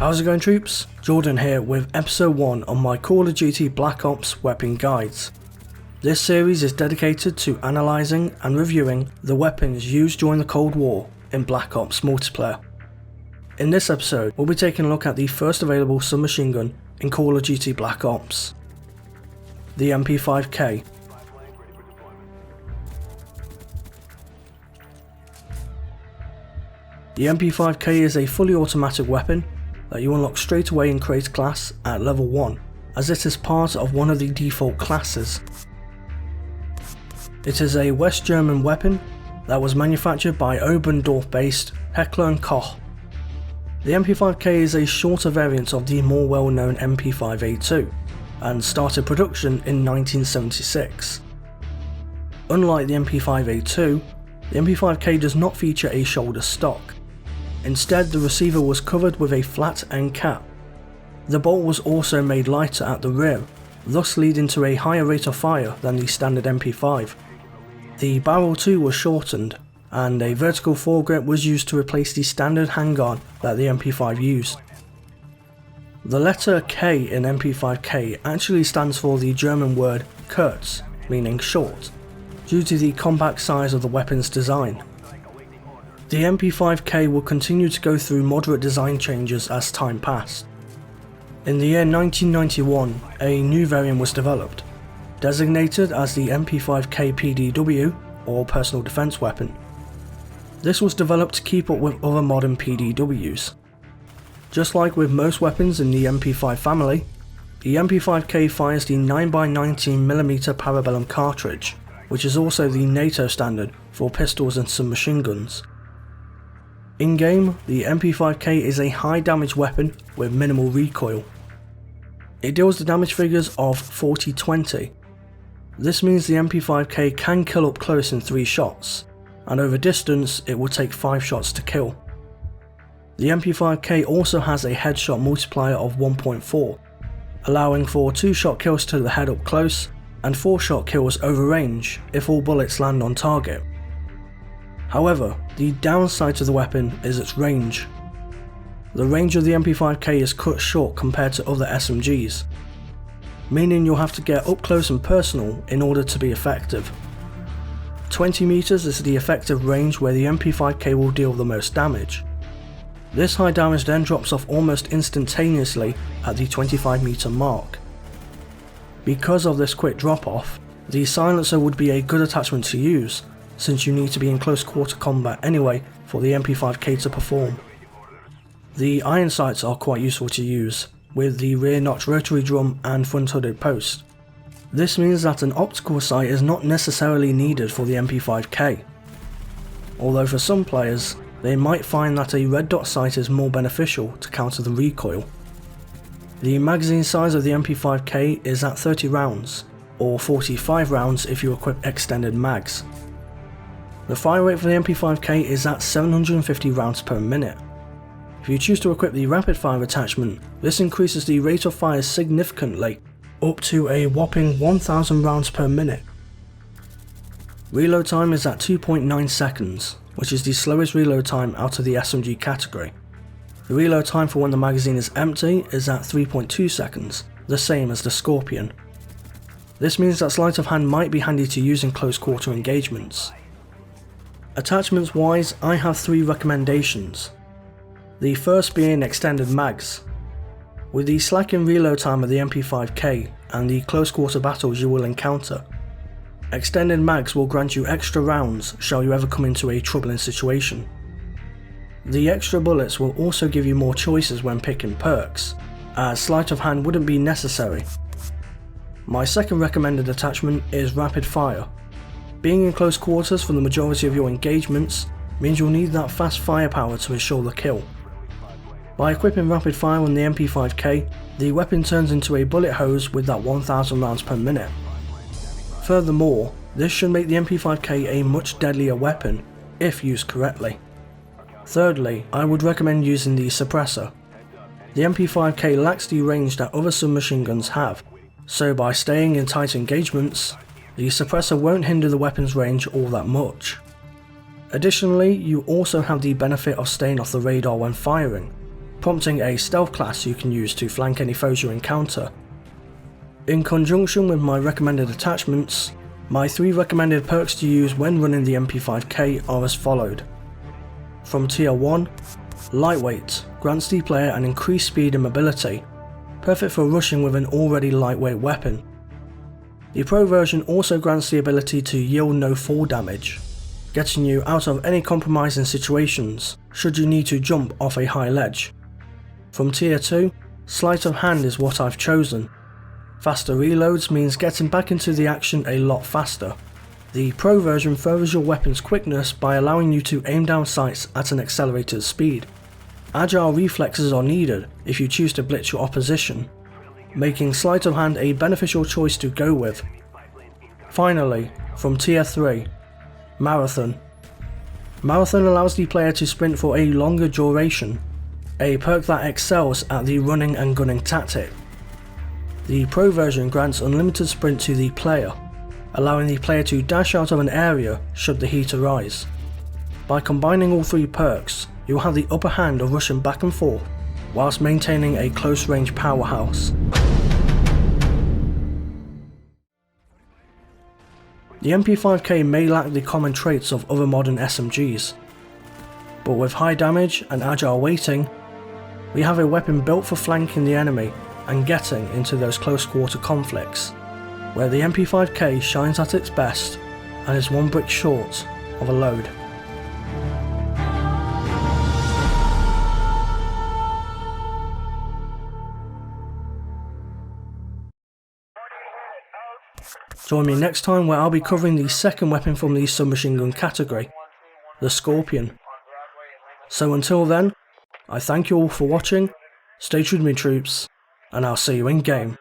How's it going, troops? Jordan here with episode 1 on my Call of Duty Black Ops weapon guides. This series is dedicated to analysing and reviewing the weapons used during the Cold War in Black Ops multiplayer. In this episode, we'll be taking a look at the first available submachine gun in Call of Duty Black Ops, the MP5K. The MP5K is a fully automatic weapon that you unlock straight away in Crate class at level 1, as it is part of one of the default classes. It is a West German weapon that was manufactured by Oberndorf based Heckler Koch. The MP5K is a shorter variant of the more well known MP5A2 and started production in 1976. Unlike the MP5A2, the MP5K does not feature a shoulder stock. Instead, the receiver was covered with a flat end cap. The bolt was also made lighter at the rear, thus leading to a higher rate of fire than the standard MP5. The barrel too was shortened, and a vertical foregrip was used to replace the standard handguard that the MP5 used. The letter K in MP5K actually stands for the German word Kurz, meaning short, due to the compact size of the weapon's design. The MP5K will continue to go through moderate design changes as time passed. In the year 1991, a new variant was developed, designated as the MP5K PDW, or Personal Defense Weapon. This was developed to keep up with other modern PDWs. Just like with most weapons in the MP5 family, the MP5K fires the 9x19mm Parabellum cartridge, which is also the NATO standard for pistols and submachine guns. In-game, the MP5K is a high damage weapon with minimal recoil. It deals the damage figures of 40-20. This means the MP5K can kill up close in 3 shots, and over distance it will take 5 shots to kill. The MP5K also has a headshot multiplier of 1.4, allowing for 2-shot kills to the head up close and 4-shot kills over range if all bullets land on target. However, the downside to the weapon is its range. The range of the MP5K is cut short compared to other SMGs, meaning you'll have to get up close and personal in order to be effective. 20 meters is the effective range where the MP5K will deal the most damage. This high damage then drops off almost instantaneously at the 25 meter mark. Because of this quick drop off, the silencer would be a good attachment to use, since you need to be in close quarter combat anyway for the MP5K to perform. The iron sights are quite useful to use, with the rear notch rotary drum and front hooded post. This means that an optical sight is not necessarily needed for the MP5K, although for some players they might find that a red dot sight is more beneficial to counter the recoil. The magazine size of the MP5K is at 30 rounds, or 45 rounds if you equip extended mags. The fire rate for the MP5K is at 750 rounds per minute. If you choose to equip the rapid fire attachment, this increases the rate of fire significantly, up to a whopping 1000 rounds per minute. Reload time is at 2.9 seconds, which is the slowest reload time out of the SMG category. The reload time for when the magazine is empty is at 3.2 seconds, the same as the Scorpion. This means that sleight of hand might be handy to use in close quarter engagements. Attachments wise, I have 3 recommendations. The first being extended mags. With the slack in reload time of the MP5K and the close quarter battles you will encounter, extended mags will grant you extra rounds shall you ever come into a troubling situation. The extra bullets will also give you more choices when picking perks, as sleight of hand wouldn't be necessary. My second recommended attachment is rapid fire. Being in close quarters for the majority of your engagements means you'll need that fast firepower to ensure the kill. By equipping rapid fire on the MP5K, the weapon turns into a bullet hose with that 1000 rounds per minute. Furthermore, this should make the MP5K a much deadlier weapon if used correctly. Thirdly, I would recommend using the suppressor. The MP5K lacks the range that other submachine guns have, so by staying in tight engagements, the suppressor won't hinder the weapon's range all that much. Additionally, you also have the benefit of staying off the radar when firing, prompting a stealth class you can use to flank any foes you encounter. In conjunction with my recommended attachments, my 3 recommended perks to use when running the MP5K are as followed. From Tier 1, Lightweight grants the player an increased speed and mobility, perfect for rushing with an already lightweight weapon. The Pro version also grants the ability to yield no fall damage, getting you out of any compromising situations should you need to jump off a high ledge. From Tier 2, Sleight of Hand is what I've chosen. Faster reloads means getting back into the action a lot faster. The Pro version furthers your weapon's quickness by allowing you to aim down sights at an accelerated speed. Agile reflexes are needed if you choose to blitz your opposition, making Sleight of Hand a beneficial choice to go with. Finally, from Tier 3, Marathon. Marathon allows the player to sprint for a longer duration, a perk that excels at the running and gunning tactic. The Pro version grants unlimited sprint to the player, allowing the player to dash out of an area should the heat arise. By combining all 3 perks, you will have the upper hand of rushing back and forth, whilst maintaining a close range powerhouse. The MP5K may lack the common traits of other modern SMGs, but with high damage and agile weighting, we have a weapon built for flanking the enemy and getting into those close quarter conflicts, where the MP5K shines at its best and is 1 brick short of a load. Join me next time where I'll be covering the second weapon from the submachine gun category, the Scorpion. So until then, I thank you all for watching, stay true to me troops, and I'll see you in game.